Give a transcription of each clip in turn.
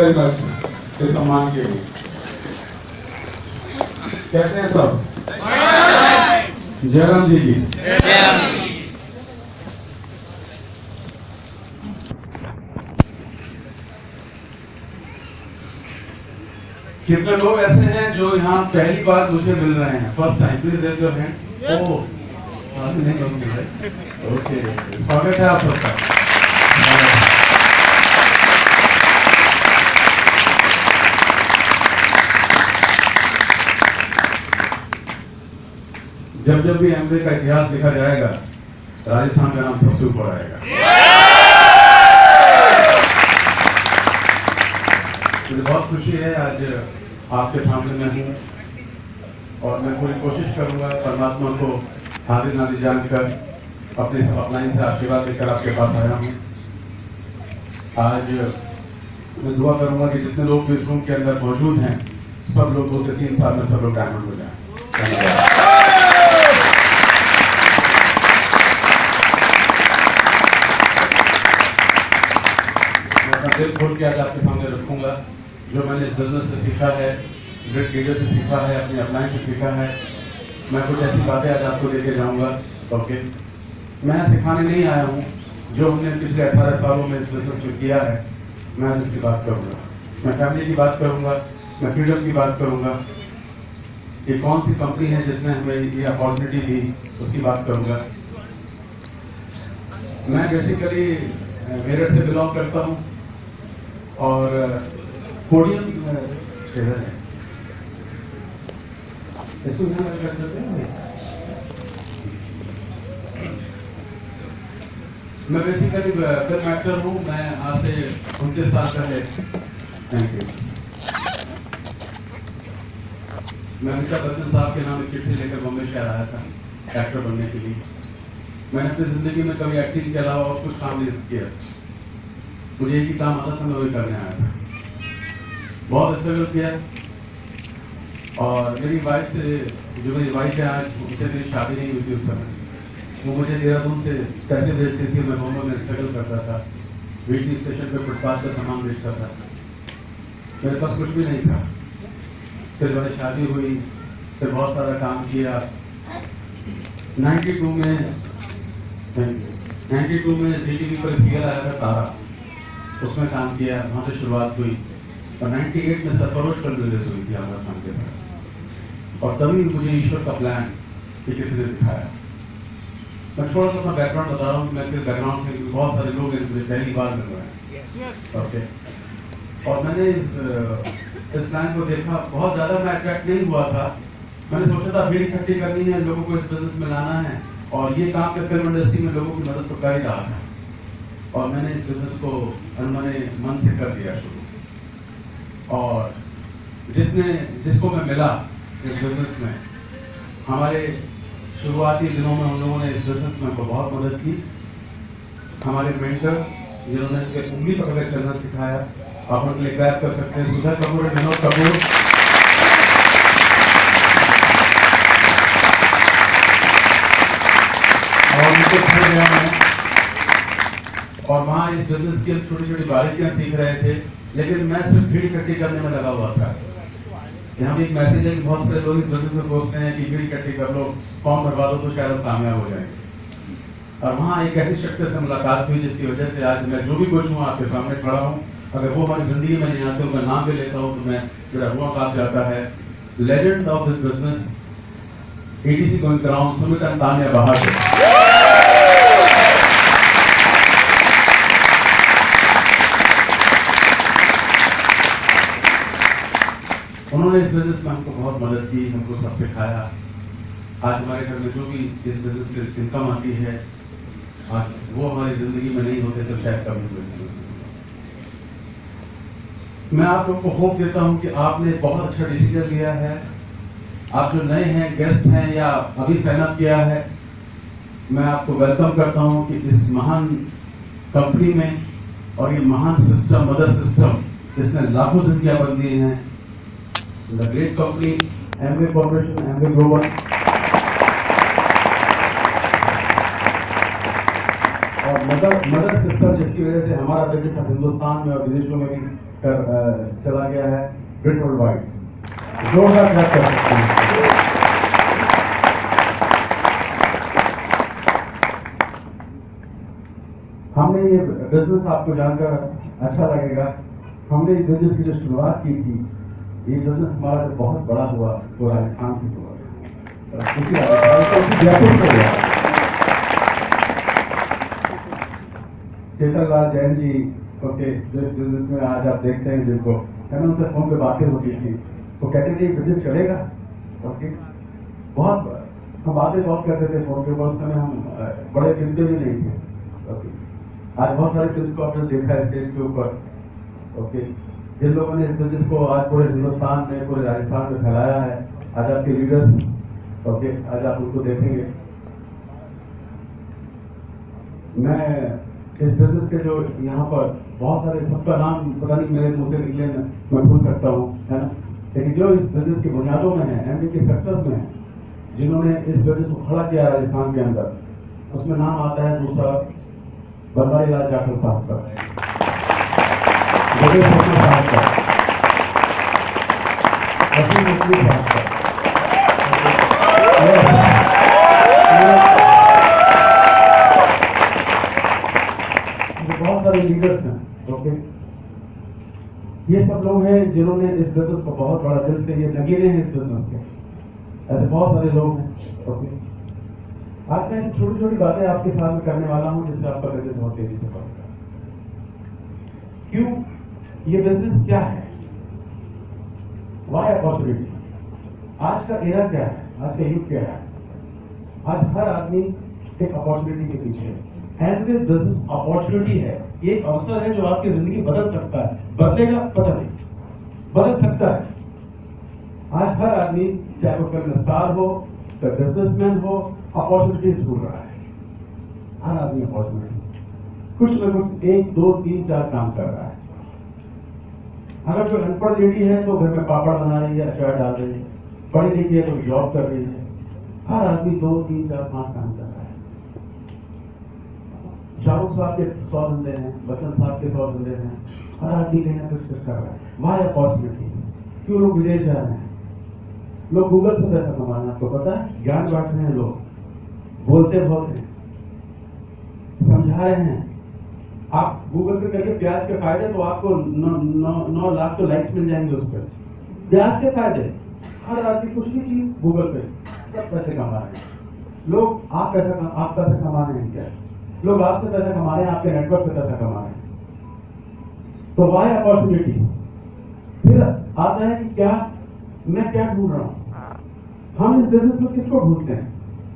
Very much इस सम्मान के लिए। कैसे हैं सब? जयराम जी की कितने लोग ऐसे हैं जो यहाँ पहली बार मुझे मिल रहे हैं? First time, please raise your hand. Oh, नहीं लोग मिल रहे। ओके, स्वागत है आप सबका। जब जब भी एमवे का इतिहास लिखा जाएगा, राजस्थान का नाम सबसे ऊपर आएगा। मुझे बहुत खुशी है आज आपके सामने मैं हूँ, और मैं पूरी कोशिश करूंगा परमात्मा को हाजिर नाजिर जानकर अपने सब अपनाइन से आशीर्वाद लेकर आपके पास आया हूँ। आज मैं दुआ करूंगा कि जितने लोग इस रूम के अंदर मौजूद हैं, सब लोग 2 से 3 साल में सब लोग डायमंड हो जाएं। दिल खोल के आज आपके सामने रखूंगा जो मैंने इस बिजनेस से सीखा है, ग्रेट लीडर से सीखा है, अपने अपलाइन से सीखा है। मैं कुछ ऐसी बातें आज आपको लेके जाऊंगा। ओके, मैं सिखाने नहीं आया हूँ, जो हमने पिछले 18 सालों में इस बिजनेस में किया है, मैं आज इसकी बात करूँगा। मैं फैमिली की बात करूँगा, मैं फ्रीडम की बात करूँगा कि कौन सी कंपनी है जिसने हमें ये अपॉर्चुनिटी दी, उसकी बात करूँगा। मैं बेसिकली मेरठ से बिलोंग करता हूँ, और पोडियम इधर है, इसको कर सकते हैं। मैं बेसिकली फिल्म एक्टर हूँ। मैं आज से 29 साल पहले, थैंक यू, मैं अमिताभ बच्चन साहब के नाम एक चिट्ठी लेकर बॉम्बे शहर आया था एक्टर बनने के लिए। मैंने अपनी जिंदगी में कभी एक्टिंग के अलावा और कुछ काम नहीं किया। मुझे एक ही काम आता था, मैं वही करने आया था। बहुत स्ट्रगल किया, और मेरी वाइफ से, जो मेरी वाइफ है आज, उनसे मेरी शादी नहीं हुई थी उस समय। वो मुझे देहरादून से पैसे भेजती थी, मैं मुंबई में स्ट्रगल करता था, वीकली स्टेशन पे फुटपाथ का सामान बेचता था, मेरे पास कुछ भी नहीं था। फिर मेरी शादी हुई, फिर बहुत सारा काम किया। 92 में CTV पर सीरियल आया था तारा, उसमें काम किया, वहाँ से शुरुआत हुई। और 98 में सरफरोश फिल्म रिलीज हुई थी आमिर खान के साथ, और तभी मुझे ईश्वर का प्लान किसी ने दिखाया। मैं थोड़ा सा अपना बैकग्राउंड बता रहा हूँ कि मैं किस बैकग्राउंड से, बहुत सारे लोग हैं मुझे पहली बार मिल रहे हैं। ओके, और मैंने इस प्लान को देखा, बहुत ज़्यादा मैं अट्रैक्ट नहीं हुआ था। मैंने सोचा था भीड़ इकट्ठी करनी है, लोगों को इस बिजनेस में लाना है, और ये काम के फिल्म इंडस्ट्री में लोगों की मदद तो कर ही रहा था। और मैंने इस बिजनेस को अनमने मन से कर दिया शुरू। और जिसको मैं मिला इस बिजनेस में, हमारे शुरुआती दिनों में उन लोगों ने इस बिजनेस में हमको बहुत मदद की। हमारे मेंटर जिन्होंने उंगली पकड़कर चलना सिखाया, आप उनके लिए क्लैप कर सकते हैं, सुधा कपूर और विनोद कपूर। और उनके घर गया मैं, और वहाँ इस बिजनेस की छोटी छोटी बारीकियां सीख रहे थे, लेकिन मैं सिर्फ भीड़ इकट्ठी करने में लगा हुआ था। यहाँ भी एक मैसेज है कि बहुत सारे लोग इस बिजनेस में सोचते हैं कि भीड़ इकट्ठी कर लो, फॉर्म भरवा दो तो शायद हम कामयाब हो जाएंगे। और वहाँ एक ऐसी शख्सियत से मुलाकात हुई जिसकी वजह से आज मैं जो भी कुछ हूँ आपके सामने खड़ा हूँ। अगर वो हमारी जिंदगी में नहीं आते, उनका नाम भी लेता हूँ तो मैं मेरा हुआ काम जाता है। Legend of this business, ATC going around, Sumit and Tania Bahadur. उन्होंने इस बिजनेस में हमको बहुत मदद की, हमको सब सिखाया। आज हमारे घर में जो भी इस बिजनेस से इनकम आती है, आज वो हमारी जिंदगी में नहीं होते तो शायद कभी नहीं। मैं आप लोगों को होप देता हूं कि आपने बहुत अच्छा डिसीजन लिया है। आप जो नए हैं, गेस्ट हैं, या अभी साइन अप किया है, मैं आपको वेलकम करता हूं कि इस महान कंपनी में, और ये महान सिस्टम, मदर सिस्टम, जिसने लाखों जिंदगियां बदली हैं, the great company Amway corporation, Amway global. और मदर सिस्टम जिसकी वजह से हमारा बिजनेस अब हिंदुस्तान में और विदेशों में भी चला गया है ब्रिट वर्ल्ड वाइड। जोरदार क्लैप कर सकते हैं। हमने ये बिजनेस आपको जानकर अच्छा लगेगा, हमने इस बिजनेस की जो शुरुआत की थी, ये बिजनेस हमारा जो बहुत बड़ा हुआ वो राजस्थान से हुआ, जयपुर से हुआ। चेतन लाल जैन जी ओके, जो इस बिजनेस में आज आप देखते हैं जिनको मैंने उनसे फोन पे बातें होती थी, वो कहते थे बिजनेस चलेगा। ओके, बहुत हम बातें बहुत करते थे फोन पे, उस समय हम बड़े गिनते भी नहीं थे। ओके, आज बहुत सारे फिल्म को आपने देखा है स्टेज के ऊपर। ओके, जिन लोगों ने इस बिजनेस को आज पूरे हिंदुस्तान में, पूरे राजस्थान में फैलाया है, आज आपके लीडर्स ओके, आज आप उनको देखेंगे। मैं इस बिजनेस के जो यहाँ पर बहुत सारे, सबका नाम पता नहीं मेरे मुंह से निकले, मैं भूल सकता हूँ, है ना, लेकिन जो इस बिजनेस की बुनियादों में है, एमडी की सक्सेस में है, जिन्होंने इस बिजनेस को खड़ा किया राजस्थान के अंदर, उसमें नाम आता है दूसरा बनवारी लाल जाखड़ साहब का, जगह साहब का, साहब का। बहुत सारे लीडर्स हैं। ओके, ये सब लोग हैं जिन्होंने इस बिजनेस को बहुत बड़ा दिल से, ये लगे हैं इस बिजनेस के, ऐसे बहुत सारे लोग हैं। ओके, आज मैं छोटी छोटी बातें आपके साथ करने वाला हूं जिससे आपका बिजनेस बहुत तेजी से बढ़ेगा। क्यों, ये बिजनेस क्या है, वाई अपॉर्चुनिटी, आज का एरा क्या है, आज का युग क्या है। आज हर आदमी एक अपॉर्चुनिटी के पीछे है, एंड दिस बिजनेस अपॉर्चुनिटी है, ये एक अवसर है जो आपकी जिंदगी बदल सकता है। बदलेगा पता नहीं, बदल सकता है। आज हर आदमी, चाहे वो फिल्म स्टार हो, चाहे बिजनेसमैन हो, अपॉर्चुनिटी ढूंढ रहा है। हर आदमी अपॉर्चुनिटी, कुछ न कुछ 1 2 3 4 काम कर रहा है। अगर जो अनपढ़ लेडी है तो घर में पापड़ बना रही है, अचार डाल रही है, पढ़ी लिखी है तो जॉब कर रही है। हर आदमी 2 3 4 5 काम कर रहा है। शाहरुख साहब के 100 धंधे हैं, बच्चन साहब के 100 धंधे हैं, हर आदमी कहीं ना कुछ कर रहा है। वाई अपॉर्चुनिटी, क्यों लोग विदेश जा रहे हैं, लोग गूगल से पैसा कमा रहे हैं, आपको पता है, ज्ञान बांट रहे हैं, लोग बोलते बहुत हैं, समझा रहे हैं। आप गूगल पे करिए प्याज के फायदे, तो आपको 9 लाख तो लाइक्स मिल जाएंगे उस पर। प्याज के फायदे, हर आदमी कुछ भी चीज गूगल पे, सब पैसे कमा रहे हैं लोग। आप पैसे कमा रहे हैं क्या, लोग आपसे पैसा कमा रहे हैं, आपके नेटवर्क से पैसा कमा रहे हैं। तो वाई अपॉर्चुनिटी। फिर आता है कि क्या, मैं क्या ढूंढ रहा हूं। हम इस बिजनेस में किसको ढूंढते हैं,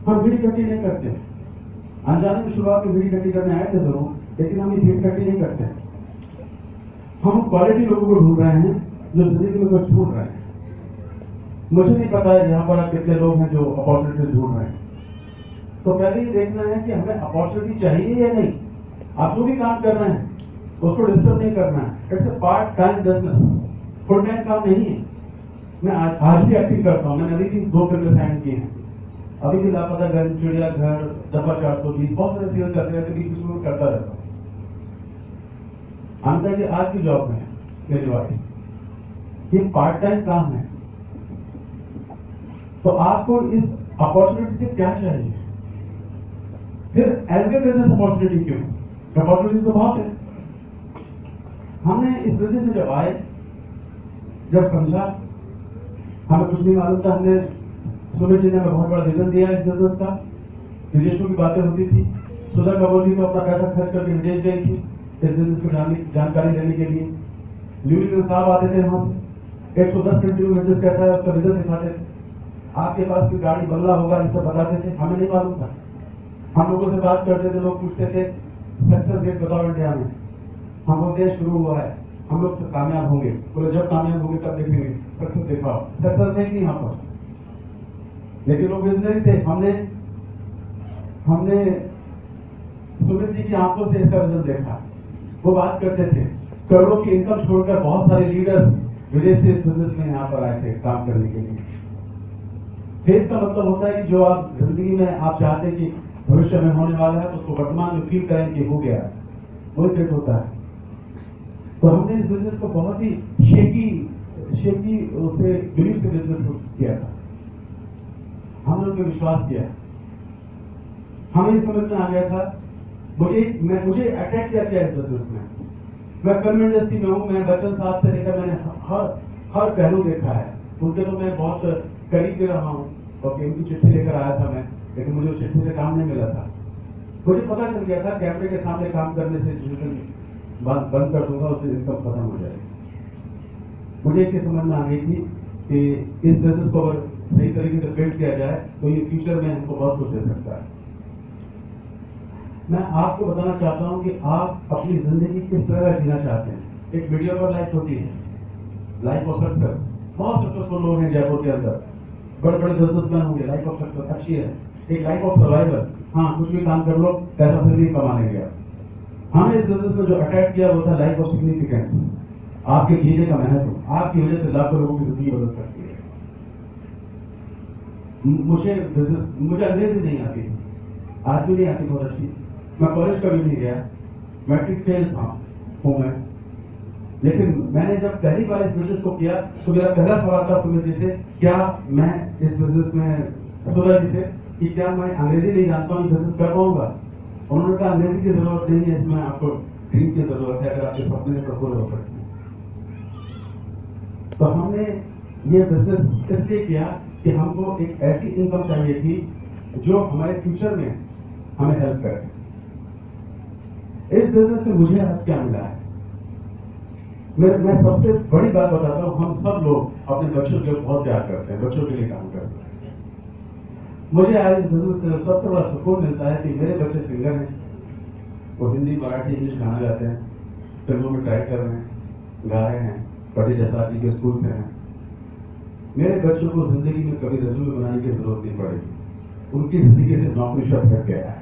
हम भीड़ इकट्ठी नहीं करते। अनजाने में शुरुआत में भीड़ इकट्ठी करने आए थे जरूर, लेकिन हम ये भीड़ इकट्ठी नहीं करते। हम क्वालिटी लोगों को ढूंढ रहे हैं जो जिंदगी में कुछ ढूंढ रहे हैं। मुझे नहीं पता है यहाँ पर आप कितने लोग हैं जो अपॉर्चुनिटी ढूंढ रहे हैं। तो पहले ये देखना है कि हमें अपॉर्चुनिटी चाहिए या नहीं। आप जो भी काम कर रहे हैं उसको डिस्टर्ब नहीं करना है। It's a part time business, full time काम नहीं है। मैं आज भी एक्टिंग करता हूँ, मैंने अभी भी 2 फिल्में साइन की हैं, अभी भी लापता घर, चिड़ियाघर, दफा 420, बहुत सारे सीरियल करते रहते, बीच बीच में करता रहता हूँ। अंतर की आज की जॉब में मेरी वाइफ, ये पार्ट टाइम काम है। तो आपको इस अपॉर्चुनिटी से क्या चाहिए। फिर एज ए बिजनेस अपॉर्चुनिटी क्यों, अपॉर्चुनिटी तो बहुत है। हमने इस बिजनेस में जब आए, जब समझा, हमें कुछ नहीं मालूम था, हमने सुमित जी ने हमें बहुत बड़ा विजन दिया इस बिजनेस का। विदेशों की बातें होती थी, सुधा कपूर जी तो अपना पैसा खर्च करके विदेश गई थी इस बिजनेस को जानकारी लेने के लिए। ल्यूई साहब आते थे वहां से, 110 कंट्री में बिजनेस कैसा है उसका विजन दिखाते थे। आपके पास कोई गाड़ी बंगला होगा इस सब बताते थे, हमें नहीं मालूम था। हम लोगों से बात करते थे, लोग पूछते थे सक्सेस रेट बताओ इंडिया में। हम बोलते हैं शुरू हुआ है, हम लोग कामयाब होंगे। बोले जब कामयाब होंगे तब देखेंगे, सक्सेस दिखाओ। सक्सेस नहीं यहाँ पर, लेकिन लोग बिजनेस थे। हमने सुमित जी की आंखों से इसका रिजल्ट देखा। वो बात करते थे, करोड़ों की इनकम छोड़कर बहुत सारे लीडर्स विदेश से इस बिजनेस में यहाँ पर आए थे काम करने के लिए। फेथ का मतलब होता है कि जो आप जिंदगी में आप चाहते हैं कि भविष्य में होने वाला है, उसको वर्तमान में फील करें कि हो गया, वही फेथ होता है। तो हमने इस बिजनेस को बहुत ही शेकी उसे बिलीव से बिजनेस को किया था। हमने उन पर विश्वास किया, हमें इस समझ में आ गया था, मुझे अटैक किया इस बिजनेस में। मैं फिल्म इंडस्ट्री में हूँ, मैं बच्चन साहब से लेकर मैंने हर पहलू देखा है। उनके तो मैं बहुत करीब भी रहा हूँ और उनकी चिट्ठी लेकर आया था मैं, लेकिन मुझे उस चिट्ठी से काम नहीं मिला था। मुझे पता चल गया था कैमरे के सामने काम करने से बंद कर दूंगा, उससे इनकम खत्म हो जाएगी। मुझे इसकी समझ में आ गई थी कि इस बिजनेस को अगर सही तरीके से बिल्ड किया जाए तो ये फ्यूचर में हमको बहुत कुछ दे सकता है। मैं आपको बताना चाहता हूं कि आप अपनी जिंदगी किस तरह जीना चाहते हैं। एक वीडियो पर लाइफ होती है, लाइफ ऑफ सक्सेस। बहुत सक्सेसफुल लोग हैं जयपुर के अंदर, बड़े बड़े बिजनेसमैन होंगे, लाइफ ऑफ सक्सेस अच्छी है। एक लाइफ ऑफ सर्वाइवल, हाँ कुछ भी काम कर लो, पैसा फिर भी कमा लेंगे। हमने इस बिजनेस में जो अटैक किया वो था लाइफ ऑफ सिग्निफिकेंस, आपके जीने का महत्व। आपकी वजह से लाखों लोगों की जिंदगी बदल सकती है। मुझे अंग्रेजी नहीं आती, आज भी नहीं आती बहुत अच्छी, मैं कॉलेज कभी नहीं गया, मैट्रिक फेल हूँ मैं। लेकिन मैंने जब पहली बार इस बिजनेस को किया तो मेरा पहला सवाल था सुमित जी से, क्या मैं इस बिजनेस में सूरज जी से कि क्या मैं अंग्रेजी नहीं जानता हूँ, बिजनेस कर पाऊंगा? उन्होंने कहा अंग्रेजी की जरूरत नहीं है, इसमें आपको ड्रीम की जरूरत है, अगर आपके सपने में पूरे हो सकते हैं। तो हमने ये बिजनेस इसलिए किया कि हमको एक ऐसी इनकम चाहिए थी जो हमारे फ्यूचर में हमें हेल्प करे। इस बिजनेस से मुझे आज क्या मिला है, मैं सबसे बड़ी बात बताता हूँ। हम सब लोग अपने बच्चों के लिए बहुत प्यार करते हैं, बच्चों के लिए काम करते हैं। मुझे आज इस बिजनेस से सबसे बड़ा सुकून मिलता है कि मेरे बच्चे सिंगर हैं, वो हिंदी मराठी इंग्लिश गाना गाते हैं, फिल्मों में ट्राई कर रहे हैं, गा रहे हैं, पढ़े जैसा जी के स्कूल से हैं। मेरे बच्चों को जिंदगी में कभी रेज्यूमे बनाने की जरूरत नहीं पड़ेगी, उनकी जिंदगी से नौकरी शब्द हट गया है।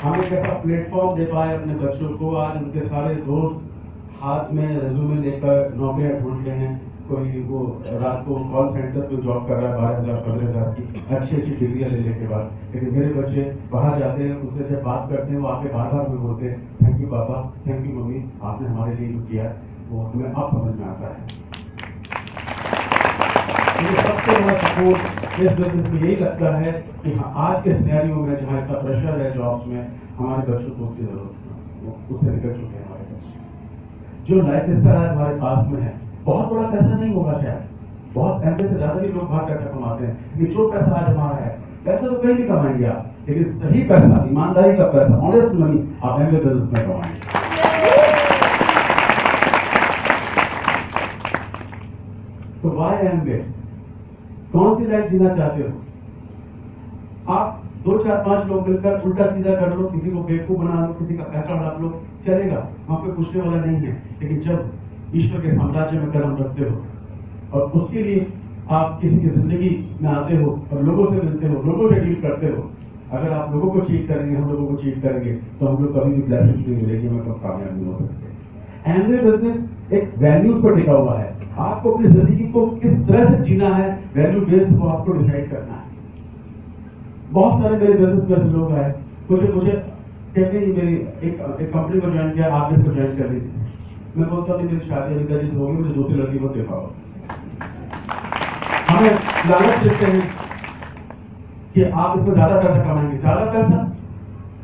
हम एक ऐसा प्लेटफॉर्म दे पाए अपने बच्चों को, आज उनके सारे दोस्त हाथ में रेज्यूमे लेकर नौकरियां ढूंढ रहे हैं। कोई वो रात को कॉल सेंटर में जॉब कर रहा है 12,000 15,000 की अच्छी डिग्रियां लेने के बाद। लेकिन मेरे बच्चे बाहर जाते हैं, उनसे जब बात करते हैं वो आके बार बार में बोलते हैं, थैंक यू पापा, थैंक यू मम्मी, आपने हमारे लिए जो किया वो हमें अब समझ में आता है। मुझे सबसे बड़ा सपोर्ट इस बिजनेस में यही लगता है कि आज के सिनेरियो में जहाँ इतना प्रेशर है जॉब्स में, हमारे बच्चों को उसकी जरूरत है, उससे निकल चुके हैं हमारे बच्चे। जो लाइफ स्टाइल आज हमारे पास में है, बहुत बड़ा पैसा नहीं होगा शायद, बहुत एमपी से ज्यादा भी लोग बाहर पैसा कमाते हैं, लेकिन जो पैसा आज हमारा है, पैसा तो कहीं भी कमाएंगे आप, लेकिन सही पैसा, ईमानदारी का पैसा, ऑनेस्ट मनी आप एमपी बिजनेस में कमाएंगे। तो वाई एमपी, कौन सी लाइफ जीना चाहते हो? आप 2 4 5 लोग मिलकर उल्टा सीधा कर लो, किसी को बेवकूफ बना लो, किसी का पैसा हड़प लो, चलेगा, वहां पे पूछने वाला नहीं है। लेकिन जब ईश्वर के साम्राज्य में कदम रखते हो और उसके लिए आप किसी की जिंदगी में आते हो और लोगों से मिलते हो, लोगों से डील करते हो, अगर आप लोगों को चीट करेंगे, हम लोगों को चीट करेंगे, तो हम लोग कभी भी ब्लेसिंग नहीं मिलेगी, हम लोग कामयाब नहीं हो सकते। एमवे बिजनेस एक वैल्यूज पर टिका हुआ है। आपको अपनी जिंदगी को किस तरह से जीना है, वैल्यू बेस्ड को आपको डिसाइड करना है। बहुत सारे मेरे बिजनेस में लोग आए, मुझे कहते हैं मेरी एक कंपनी को ज्वाइन किया, आप इसको ज्वाइन कर लीजिए। मैं बोलता हूँ मेरी शादी अभी तक होगी, मुझे दूसरी लड़की को देखा हो। हमें लालच देते हैं कि आप इसमें ज्यादा पैसा कमाएंगे, ज्यादा पैसा।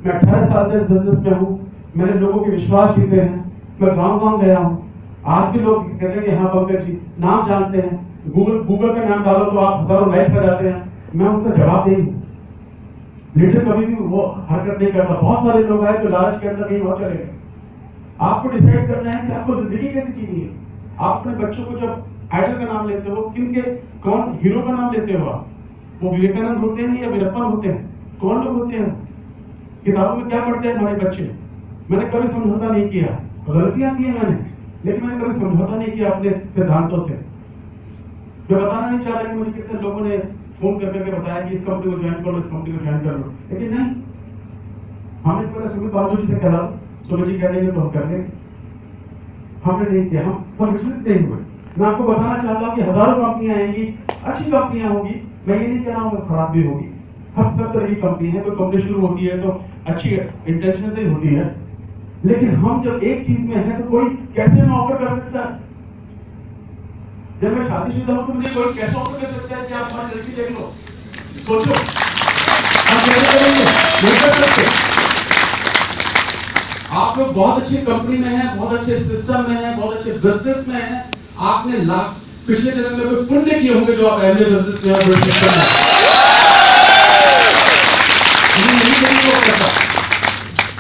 मैं 18 साल से इस बिजनेस में हूँ, मैंने लोगों के विश्वास जीते हैं, मैं गांव गया हूँ। आज भी लोग कहते हैं कि हाँ पंकज जी नाम जानते हैं, गूगल पे नाम डालो तो आप हजारों लाइक कर जाते हैं। मैं उनका जवाब नहीं हूँ, लीडर कभी भी वो हरकत नहीं करता। बहुत सारे लोग आए जो लालच के अंदर नहीं हो चले। आपको डिसाइड करना है कि आपको जिंदगी कैसे जीनी है। आप अपने बच्चों को जब आइडल का नाम लेते हो, किनके कौन हीरो का नाम लेते हो आप? वो विवेकानंद होते हैं या वीरप्पन होते हैं? कौन लोग होते हैं? किताबों में क्या पढ़ते हैं हमारे बच्चे? मैंने कभी समझौता नहीं किया, गलतियां की है मैंने, लेकिन मैंने कभी समझौता नहीं किया अपने सिद्धांतों से। मैं बताना नहीं चाह रहा कि मुझे कितने लोगों ने फोन करके बताया कि इस कंपनी को ज्वाइन कर लो, इस कंपनी को ज्वाइन कर लो, लेकिन नहीं, हमने पहले सुमित बाबू जी से कहा, सुमित जी कह देंगे तो हम कर लेंगे। हमने नहीं किया, हम विचलित नहीं हुए। मैं आपको बताना चाहता हूँ कि हजारों कंपनियां आएंगी, अच्छी कंपनियां होगी, मैं ये नहीं कह रहा हूँ खराब भी होगी, हम सब तरह की कंपनी है, तो कंपनी शुरू होती है तो अच्छी इंटेंशन से होती है, लेकिन हम जब एक चीज में है तो कोई कैसे हमें ऑफर कर सकता है? जब मैं शादीशुदा हूं तो मुझे कोई कैसे ऑफर कर सकता है कि आप हमारी लड़की देख लो? सोचो, हम कैसे करेंगे? नहीं कर सकते। आप लोग बहुत अच्छी कंपनी में हैं, बहुत अच्छे सिस्टम में हैं, बहुत अच्छे बिजनेस में हैं, आपने लाख पिछले जन्म में कोई पुण्य किए होंगे जो आप अहले बिजनेस में और सिस्टम में।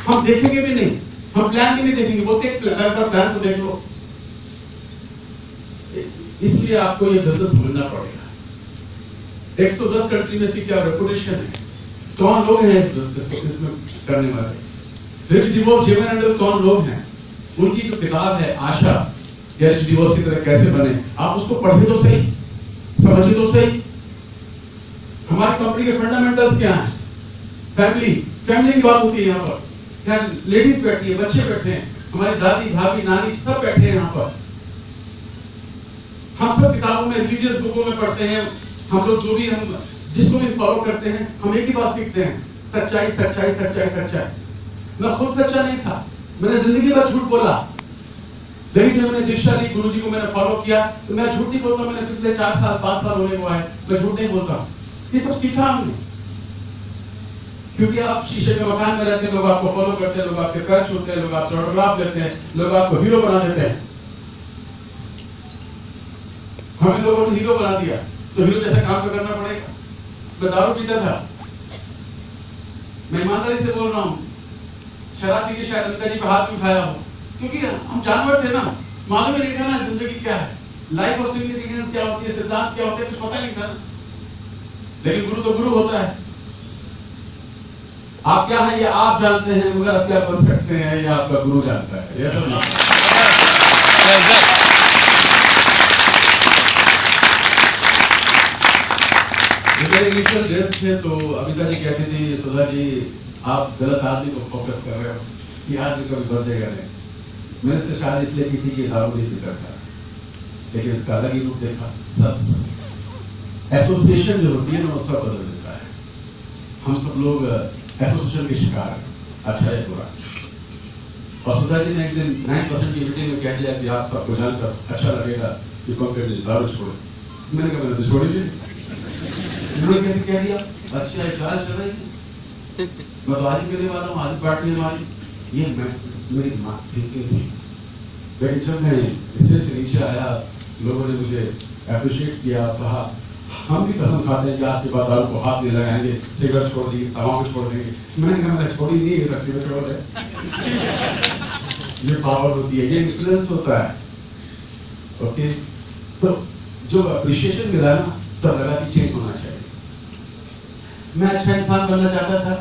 हम देखेंगे भी नहीं, हम प्लान भी नहीं देखेंगे, बोलते हैं प्लान तो देख लो। इसलिए आपको ये बिजनेस समझना पड़ेगा। 110 कंट्री में इसकी क्या रेपुटेशन है, कौन लोग हैं इसमें करने वाले। रिच डिवोर्स जेवन एंडल कौन लोग हैं, उनकी जो किताब है आशा या रिच डिवोर्स की तरह कैसे बने, आप उसको पढ़े तो सही, समझे तो सही। हमारी कंपनी के फंडामेंटल्स क्या हैं? फैमिली की बात होती है यहाँ पर, क्या लेडीज बैठी है, बच्चे बैठे हैं, हमारी दादी भाभी नानी सब बैठे हैं यहाँ पर। हम सब किताबों में रिलीजियस बुकों में पढ़ते हैं, हम लोग जो भी हम जिसको भी फॉलो करते हैं हम एक ही बात सीखते हैं, सच्चाई सच्चाई सच्चाई सच्चाई। मैं खुद सच्चा नहीं था, मैंने जिंदगी भर झूठ बोला, लेकिन जब मैंने दीक्षा ली, गुरुजी को मैंने फॉलो किया तो मैं झूठ नहीं बोलता। मैंने पिछले 4 साल 5 साल होने को आए, मैं झूठ नहीं बोलता। ये सब सीखा हमने, क्योंकि आप शीशे के मकान में रहते हैं, लोग आपको फॉलो करते हैं, लोग आपके पैर छूते हैं, लोग आपसे ऑटोग्राफ लेते हैं, लोग आपको हीरो बना देते हैं। हमें लोगों ने हीरो बना दिया तो हीरो जैसा काम तो करना पड़ेगा। मैं दारू पीता था, मैं ईमानदारी से बोल रहा हूँ, शराब पी के शायद अनिता जी पे हाथ भी उठाया हो, क्योंकि हम जानवर थे ना, मालूम ही नहीं था ना जिंदगी क्या है, लाइफ और सिग्निफिकेंस क्या होती है, सिद्धांत क्या होते हैं, कुछ पता नहीं था ना। लेकिन गुरु तो गुरु होता है। आप क्या है ये आप जानते हैं, मगर आप क्या बन सकते हैं ये आपका गुरु जानता है। ये सब मेरे इनिशियल गेस्ट थे तो अमिता जी कहती थी, सुधा जी आप गलत आदमी को फोकस कर रहे हो, ये आदमी कभी बदलेगा नहीं। मैंने इससे शायद इसलिए की थी कि दारू नहीं पीता था, लेकिन इसका अलग ही रूप देखा। सब एसोसिएशन जो होती है ना वो सब बदल देता है। हम सब लोग एसोसिएशन के शिकार है, अच्छा या बुरा। और सुधा जी ने एक दिन 9% की मीटिंग में कह दिया कि आप सबको जानकर अच्छा लगेगा कि कंप्लीट दारू छोड़ो। मैंने कहा मैंने तो छोड़ी नहीं। उन्होंने कैसे कह दिया, अच्छा चाल चल रही है, मैं तो आज ही करने वाला हूँ, आज पार्टी हमारी। ये मैं मेरी माँ थिंकिंग थी। लेकिन जब मैं स्टेज से नीचे आया, लोगों ने मुझे अप्रिशिएट किया, कहा हम भी कसम खाते हैं कि आज के बाद दारू को हाथ नहीं लगाएंगे, सिगरेट छोड़ देंगे, तंबाकू छोड़ देंगे। मैंने कहा मैंने छोड़ी नहीं है, सब चीजें छोड़ दे। ये पावर होती है, ये इन्फ्लुएंस होता है। ओके, तो जो अप्रिशिएशन मिला ना, तब लगा कि चेंज होना चाहिए। मैं अच्छा इंसान बनना चाहता था,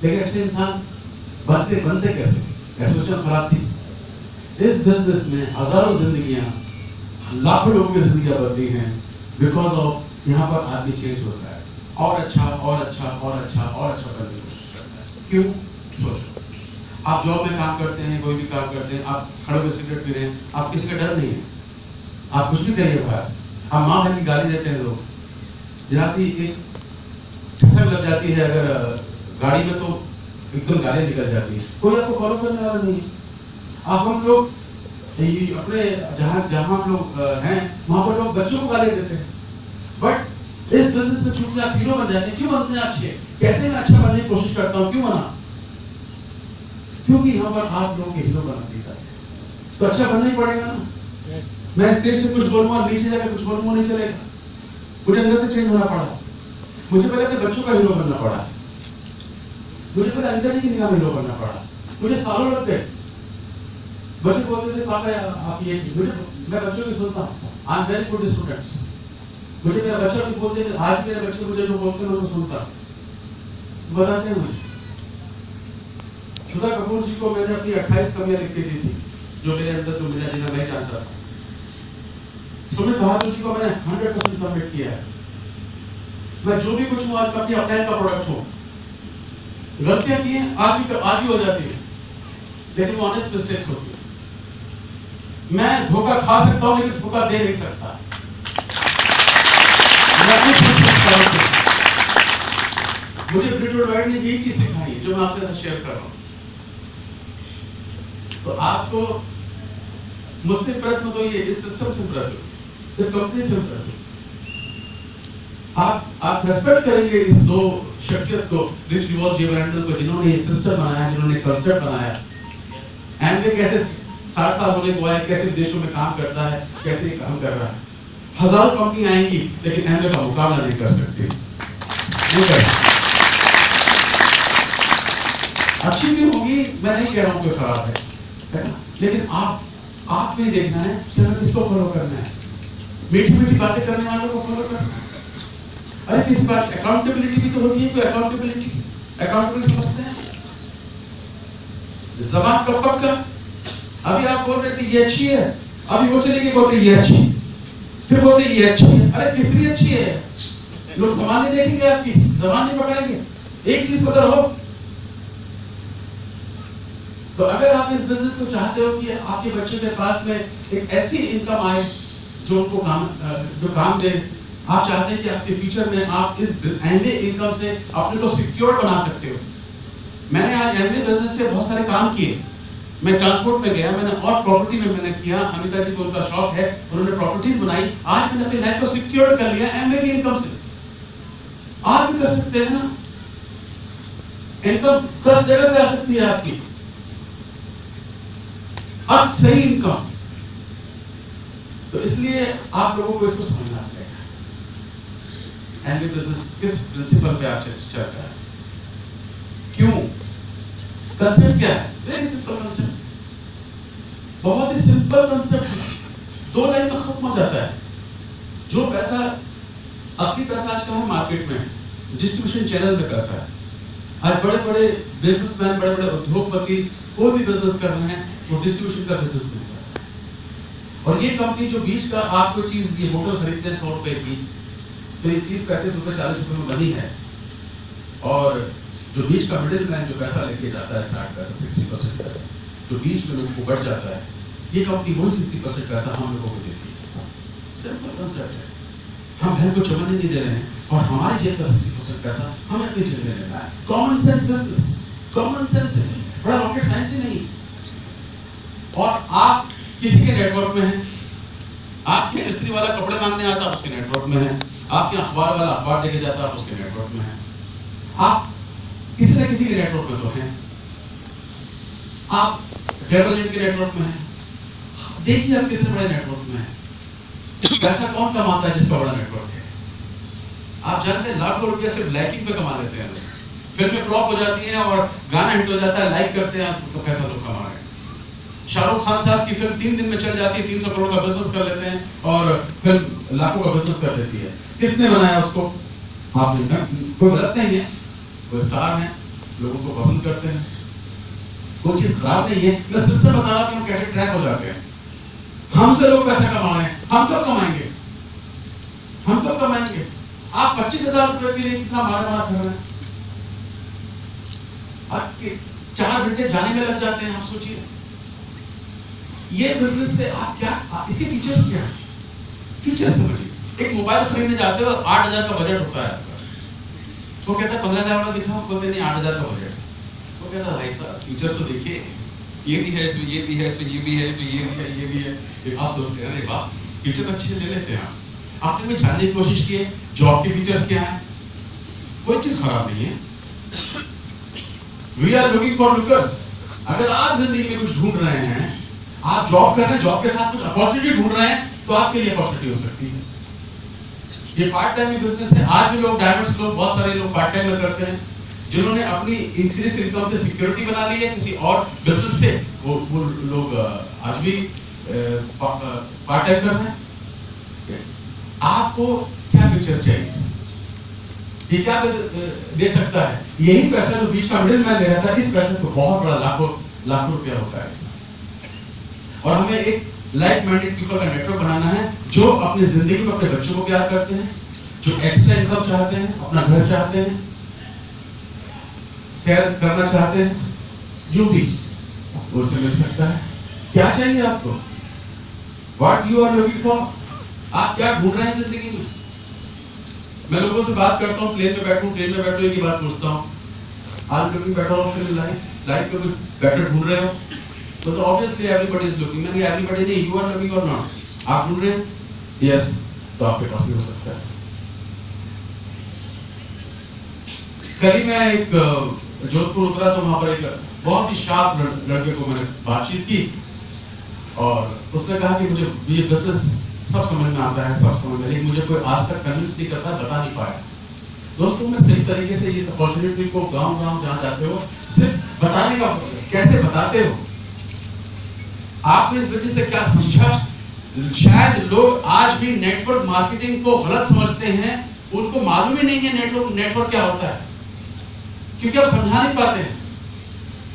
लेकिन अच्छे इंसान बनते बनते कैसे? एसोसिएशन खराब थी। इस बिजनेस में हजारों जिंदगियां, लाखों लोगों की जिंदगियां बदली हैं, बिकॉज ऑफ यहाँ पर आदमी चेंज होता है, और अच्छा और अच्छा और अच्छा और अच्छा करने की कोशिश करता है। क्यों? सोचो, आप जॉब में काम करते हैं, कोई भी काम करते हैं, आप खड़े होकर सिगरेट पी रहे हैं, आप किसी का डर नहीं है, आप कुछ भी करिए बाहर, आप माँ बहन की गाली देते हैं लोग, जरा सी एक ठसक लग जाती है अगर गाड़ी में तो एकदम गाली निकल जाती है, कोई आपको फॉलो करने वाला नहीं है। आप हम लोग अपने जहाँ हम लोग हैं वहाँ पर लोग बच्चों को गाली देते हैं, बट इस बिजनेस से छूट के आप हीरो बन जाते हैं। क्यों बनते हैं अच्छे? कैसे मैं अच्छा बनने की कोशिश करता हूँ, क्यों बना? क्योंकि यहाँ पर आप लोग हीरो बना देता है, तो अच्छा बनना ही पड़ेगा ना। मैं स्टेज से कुछ बोलूंगा, नीचे जाकर कुछ बोलूंगा नहीं चलेगा, मुझे अंदर से चेंज होना पड़ा। मुझे पहले अपने बच्चों का हीरो बनना पड़ा, मुझे पहले अंदर जी की निगाह में हीरो बनना पड़ा, मुझे सालों लग गए। बच्चे बोलते थे पापा आप ये, मैं बच्चों की सुनता हूँ, I am very good students. मुझे मेरा बच्चा भी बोलते थे, आज मेरे बच्चे मुझे जो बोलते हैं मैं सुनता, बताते हैं मुझे। सुधा कपूर जी को मैंने अपनी 28 कमियां लिख के दी थी, जो मेरे अंदर जो मेरा जिन्हें नहीं जानता था। सुमित बहादुर जी को मैंने 100% सबमिट किया है। मैं जो भी कुछ हूँ आज अपनी अपलाइन का प्रोडक्ट हूँ। गलतियां की हैं, आज भी हो जाती है, लेकिन वो ऑनेस्ट मिस्टेक्स होती है। मैं धोखा खा सकता हूँ लेकिन धोखा दे नहीं सकता। मुझे ब्रिट वर्ल्डवाइड ने यही चीज सिखाई है जो मैं आपसे शेयर कर रहा हूं। तो आपको मुझसे इंप्रेस मत होइए, इस सिस्टम से इंप्रेस हो, इस कंपनी से इंप्रेस हो। आप रेस्पेक्ट करेंगे इस दो शख्सियत को, रिच डिवॉर्स जे ब्रैंडन को, जिन्होंने ये सिस्टम बनाया, जिन्होंने कंसेप्ट बनाया। एमवे कैसे 60 साल होने को आया, कैसे विदेशों में काम करता है, कैसे ये काम कर रहा है। हजारों कंपनी आएंगी लेकिन एमवे का मुकाबला नहीं कर सकती। अच्छी भी होगी, मैं नहीं कह रहा हूं कोई खराब है ना? लेकिन आप भी देखना है कि हमें किसको फॉलो करना है। मीठी मीठी बातें करने वालों को फॉलो करना है। अरे किसी बात अकाउंटेबिलिटी भी तो होती है, कोई अकाउंटेबिलिटी समझते हैं? जबान का पक्का। अभी आप बोल रहे थे ये अच्छी है, अभी वो चलेगी बोलते ये अच्छी, फिर बोलते ये अच्छी है। अरे कितनी अच्छी है? लोग जबान नहीं देखेंगे, आपकी जबान नहीं पकड़ेंगे। एक चीज पता रहो, तो अगर आप इस बिजनेस को चाहते हो कि आपके बच्चे के पास में एक ऐसी इनकम आए जो उनको काम दे, आप चाहते हैं कि आपके फ्यूचर में आप इस एमवे इनकम से अपने को सिक्योर बना सकते हो। मैंने आज एमवे बिजनेस से बहुत सारे काम किए। मैं ट्रांसपोर्ट में गया, मैंने और प्रॉपर्टी में मैंने किया। अमिता जी को उनका शौक है, उन्होंने प्रॉपर्टीज बनाई। आज मैंने अपनी लाइफ को सिक्योर कर लिया एमवे की इनकम से। आप भी कर सकते हैं ना? इनकम 10 जगह से आ सकती है आपकी, अब सही इनकम। तो इसलिए आप लोगों को इसको समझना पड़ेगा, एमवे बिजनेस किस प्रिंसिपल पे आप चल रहा है, क्यों, कंसेप्ट क्या है। वेरी सिंपल कंसेप्ट, बहुत ही सिंपल कंसेप्ट है, 2 लाइन में खत्म हो जाता है। जो पैसा, असली पैसा आज का है मार्केट में, डिस्ट्रीब्यूशन चैनल पे पैसा है। आज बड़े बड़े बिजनेसमैन, बड़े बड़े उद्योगपति कोई भी बिजनेस कर रहे हैं, वो डिस्ट्रीब्यूशन का बिजनेस में पैसा है। और ये कंपनी जो बीच का आप कोई चीज, ये बोतल खरीदते हैं 100 रुपए की, तो ये 30-35 रुपए 40 रुपए में बनी है। और जो बीच का मिडिल मैन जो पैसा लेके जाता है 60 पैसा 60% पैसा, जो बीच में लोगों को बढ़ जाता है, ये कंपनी वही 60% पैसा हम लोगों को देती है। सिंपल कंसेप्ट है। हम बहन को चमन नहीं दे रहे हैं और हमारी जेब का 60% पैसा हमें अपनी जेब में लेना है। Common sense business, common sense है, बड़ा रॉकेट साइंस ही नहीं। और आप किसी के नेटवर्क में हैं, आपके स्त्री वाला कपड़े मांगने आता है उसके नेटवर्क में है, आपके अखबार वाला अखबार देके जाता है उसके नेटवर्क में है, आप किसी न किसी के नेटवर्क में तो हैं, आप ट्रैवल एजेंट के नेटवर्क में हैं। देखिए आप कितने बड़े नेटवर्क में हैं। पैसा कौन कमाता है जिसका बड़ा नेटवर्क है? आप जानते हैं लाखों रुपया सिर्फ लाइकिंग पे कमा लेते हैं लोग। फिल्में फ्लॉप हो जाती हैं और गाना हिट हो जाता है, लाइक करते हैं तो पैसा लोग कमा रहे हैं। शाहरुख खान साहब की फिल्म 3 दिन में चल जाती है, 300 करोड़ का बिजनेस कर लेते हैं और फिल्म लाखों का बिजनेस कर देती है। किसने बनाया उसको? आपने। कोई गलत नहीं है, वो स्टार हैं, लोगों को पसंद करते हैं, कोई चीज खराब नहीं है। मैं सिस्टम बता रहा कि हम कैसे ट्रैक हो जाते हैं। हमसे लोग पैसा कमा रहे हैं, हम कब कमाएंगे? हम कब कमाएंगे? आप 25,000 रुपए के लिए कितना मारा कर रहे हैं? आपके 4 घंटे जाने में लग जाते हैं। आप सोचिए ये बिजनेस से आप क्या, इसके फीचर्स क्या है? फीचर्स समझिए। एक मोबाइल खरीदने जाते हो, 8,000 का बजट होता है आपका। वो कहता है 15,000 वाला दिखाओ, बोलते नहीं 8,000 का बजट। वो कहता है भाई साहब फीचर्स तो देखिए, ये भी है इसमें, ये भी है इसमें, ये भी है इसमें, ये भी है, ये भी है। आप सोचते हैं अरे वाह फीचर अच्छे ले लेते हैं। आपने भी जानने की कोशिश की है जॉब के फीचर्स क्या है? कोई चीज खराब नहीं है। We are looking for lookers. अगर आप जिंदगी में कुछ ढूंढ रहे हैं, आप जॉब कर रहे हैं, जॉब के साथ कुछ अपॉर्चुनिटी ढूंढ रहे हैं, तो आपके लिए अपॉर्चुनिटी हो सकती है। ये पार्ट टाइम बिजनेस है। आज भी लोग डायमंड्स लोग, बहुत सारे लोग पार्ट टाइम में करते हैं, जिन्होंने अपनी इंश्योरेंस इनकम से सिक्योरिटी बना ली है किसी और बिजनेस से, वो लोग आज भी पार्ट टाइम कर रहे हैं। आपको क्या फीचर्स चाहिए? ये क्या दे सकता है? यही पैसा जो बीच का मिडिल मैन ले रहा था, इस पैसे को बहुत बड़ा लाखों रुपया होता है। और हमें एक लाइक माइंडेड पीपल का नेटवर्क बनाना है जो अपनी जिंदगी में अपने बच्चों को प्यार करते हैं, जो एक्स्ट्रा इनकम चाहते हैं, अपना घर चाहते हैं, शेयर करना चाहते हैं, जो भी उससे मिल सकता है। क्या चाहिए आपको? What you are looking for? आप क्या ढूंढ रहे हैं जिंदगी में? मैं लोगों से बात करता हूँ, प्लेन में बैठूं, ट्रेन में बैठूं, एक ही बात पूछता हूँ, आज looking better option in life, life में कुछ बेटर ढूंढ रहे हो? तो ऑब्वियसली एवरीबॉडी इज लुकिंग। मैंने एवरीबॉडी नहीं, यू आर लुकिंग और नॉट, आप ढूंढ रहे हैं? यस, तो आपके पास भी हो सकता है। कल ही मैं एक जोधपुर उतरा तो वहां पर एक बहुत ही शार्प लड़के को मैंने बातचीत की और उसने कहा कि मुझे ये बिजनेस सब समझ में आता है, सब समझ में, लेकिन मुझे कोई आज तक कन्विंस नहीं करता, बता नहीं पाया। दोस्तों, मैं सही तरीके से इस अपॉर्चुनिटी को गांव-गांव जहां जाते हो, सिर्फ बताने का, कैसे बताते हो, आपने इस बिजनेस से क्या समझा? शायद लोग आज भी नेटवर्क मार्केटिंग को गलत समझते हैं, उनको मालूम ही नहीं है नेटवर्क क्या होता है, क्योंकि आप समझा नहीं पाते हैं।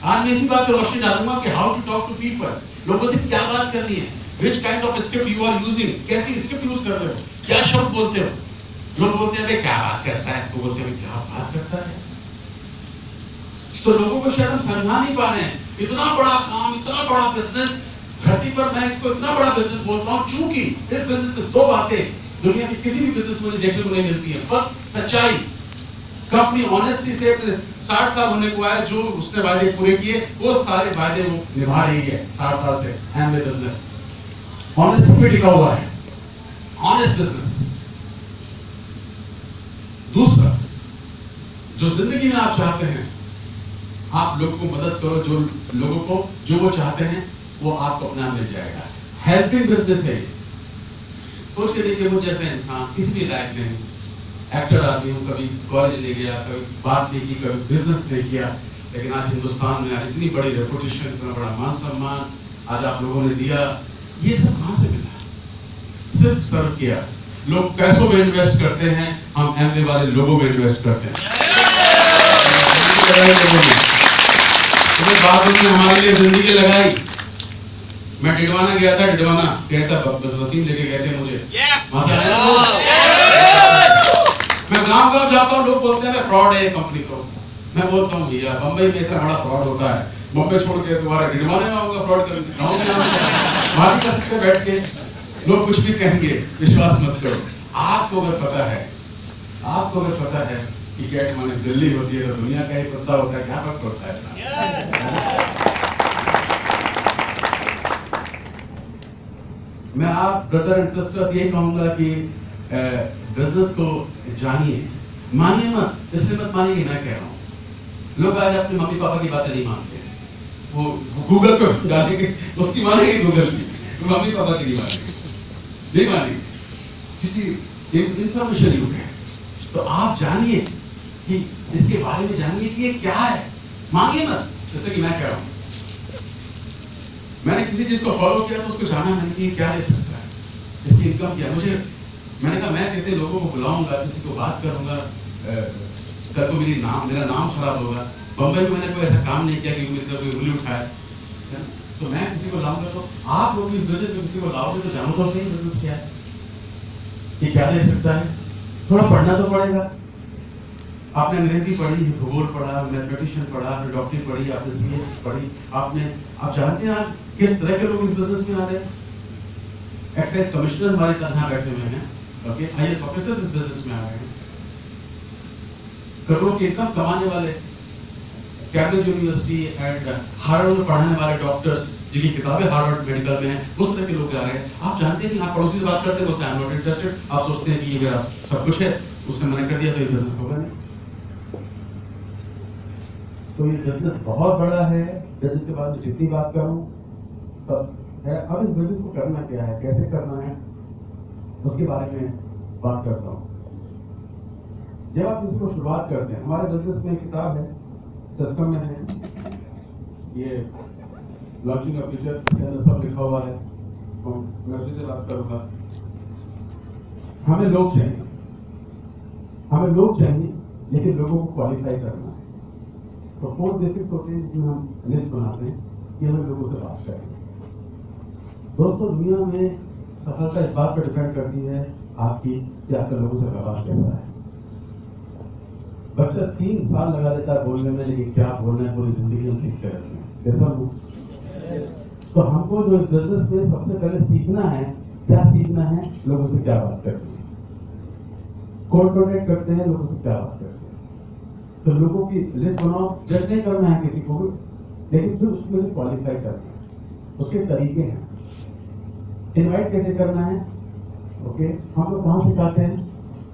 आज मैं इसी बात पर रोशनी डालूंगा कि how to talk to people, लोगों से क्या बात करनी है, which kind of script you are using, कैसी स्क्रिप्ट यूज कर रहे हो, क्या शब्द बोलते हो। लोग बोलते हैं भाई क्या बात करता है, वो बोलते हैं क्या बात करता है। तो लोगों को शायद हम समझा नहीं पा रहे हैं। इतना बड़ा काम, इतना बड़ा बिजनेस, धरती पर मैं इसको इतना बड़ा बिजनेस बोलता हूं, चूंकि इस बिजनेस में दो बातें दुनिया के किसी भी बिजनेस में देखने को नहीं मिलती है। फर्स्ट, सच्चाई, कंपनी ऑनेस्टी से 60 साल होने को आया, जो उसने वादे पूरे किए वो सारे वादे वो निभा रही है 60 साल से। एमवे बिजनेस ऑनेस्टी पे टिका हुआ है, ऑनेस्ट बिजनेस। दूसरा, जो जिंदगी में आप चाहते हैं, आप लोगों को मदद करो, जो लोगों को जो वो चाहते हैं वो आपको अपना मिल जाएगा। हेल्पिंग बिजनेस है। सोच के देखिए, मुझ जैसा इंसान किसी भी लायक नहीं, एक्टर आदमी हूँ, कभी कॉलेज नहीं गया, कभी बात नहीं की, कभी बिजनेस नहीं किया, लेकिन आज हिंदुस्तान में आज इतनी बड़ी रेपुटेशन, इतना बड़ा मान सम्मान आज आप लोगों ने दिया। ये सब कहां से मिला? सिर्फ सर्व किया। लोग पैसों में इन्वेस्ट करते हैं, हम एमवे वाले लोगों में इन्वेस्ट करते हैं। तो बात उन्होंने हमारे लिए जिंदगी लगाई। मैं डिडवाना गया था, डिडवाना कहता बस वसीम लेके गए थे मुझे। मैं गांव-गांव जाता हूँ, लोग बोलते हैं फ्रॉड है ये कंपनी। तो मैं बोलता हूँ भैया, बंबई में इतना बड़ा फ्रॉड होता है, बंबई छोड़ के तुम्हारा डिडवाने में आऊंगा फ्रॉड करने, गाँव में आऊंगा बात कर सकते बैठ के। लोग कुछ भी कहेंगे, विश्वास मत करो। आपको अगर पता है, आपको अगर पता है कि कैट माने दिल्ली होती है तो दुनिया का ही पता होता है, क्या फर्क पड़ता है इसका। मैं आप ब्रदर एंड सिस्टर्स यही कहूंगा कि बिजनेस को जानिए, मानिए मत, इसलिए मत मानिए कि मैं कह रहा हूं। लोग आज अपने मम्मी पापा की बातें नहीं मानते, वो गूगल पे डालेंगे, उसकी मानेंगे गूगल की, मम्मी पापा की नहीं मानेंगे, क्योंकि इंफॉर्मेशन युग है। तो आप जानिए कि इसके बारे में जानिए कि ये क्या है, मानिए मत, जैसे कि मैं कह रहा हूं। मैंने किसी चीज को फॉलो किया तो उसको जाना मैंने कि क्या दे सकता है, इसकी इनकम क्या मुझे। मैंने कहा मैं कहते लोगों को बुलाऊंगा, किसी को बात करूंगा, कल को मेरा नाम खराब होगा। बम्बई में मैंने कोई ऐसा काम नहीं किया कि मेरी तरफ कोई उंगली उठाए। तो मैं किसी को लाऊंगा, तो आप लोग इस बिजनेस में किसी को लाओगे तो जानो तो सही बिजनेस क्या है, ये क्या दे सकता है। थोड़ा पढ़ना तो पड़ेगा। आपने अंग्रेजी पढ़ी, भूगोल पढ़ा, मैथमेटिशियन पढ़ा, आपने डॉक्टरी पढ़ी, आपने सीए पढ़ी, आप जानते हैं आज किस तरह के लोग इस बिजनेस में आ रहे हैं। एक्साइज कमिश्नर हमारे यहाँ बैठे हुए हैं, ओके, आईएएस ऑफिसर्स इस बिजनेस में आ रहे हैं, करोड़ों की इनकम कमाने वाले, कैम्ब्रिज यूनिवर्सिटी एंड हार्वर्ड में पढ़ाने वाले डॉक्टर्स जिनकी किताबें हार्वर्ड मेडिकल में हैं, उस तरह के लोग जा रहे हैं। आप जानते हैं कि आप पड़ोसी से बात करते हैं, बोलते हैं आई एम नॉट इंटरेस्टेड, आप सोचते हैं कि ये मेरा सब कुछ है, उसने मना कर दिया तो ये बिजनेस होगा नहीं। तो ये बिजनेस बहुत बड़ा है, बिजनेस के बारे में जितनी बात करूं तब है। अब इस बिजनेस को करना क्या है, कैसे करना है, उसके बारे में बात करता हूं। जब आप इसको शुरुआत करते हैं, हमारे बिजनेस में एक किताब है, सिस्टम में है, ये लॉन्चिंग ऑफ फ्यूचर के अंदर सब लिखा हुआ है। तो मैं उसी से बात करूंगा। हमें लोग चाहिए, लेकिन लोगों को क्वालिफाई करना है। तो 4 बेसिक्स होते हैं जिसमें हम लिस्ट बनाते हैं कि हमें लोगों से बात करें। दोस्तों, दुनिया में सफलता इस बात पर डिपेंड करती है आपकी कि आपका लोगों से व्यवहार कैसा है। बच्चा 3 साल लगा देता है बोलने में, लेकिन क्या बोलना है पूरी जिंदगी हम सीखते रहते हैं, कैसा हूँ। तो हमको जो इस बिजनेस में सबसे पहले सीखना है, क्या सीखना है, लोगों से क्या बात करनी है। कोऑर्डिनेट करते हैं, लोगों से प्यार करते हैं। तो लोगों की लिस्ट बनाओ, जज नहीं करना है किसी को भी, लेकिन फिर उसमें क्वालिफाई करना है, उसके तरीके हैं। इनवाइट कैसे करना है, ओके, हम लोग कहाँ सिखाते हैं,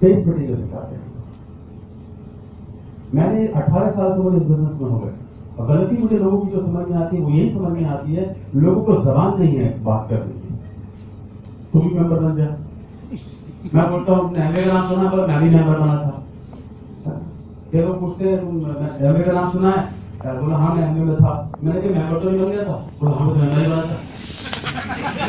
टेस्ट मटेरियल सिखाते हैं। मैंने 18 साल से मुझे इस बिजनेस में हो गए, और गलती मुझे लोगों की जो समझ में आती है वो यही समझ में आती है, लोगों को जबान नहीं है बात करने की। तू भी मेंबर बन जा, मैं बोलता हूँ एमए का नाम सुना, पर मैं भी मेंबर बना था। ये लोग पूछते हैं एमए का नाम सुना है, बोला हाँ मैं एमए में था। मैंने कहा मेंबर तो नहीं बन गया था, बोला हाँ मैं मेंबर बना था।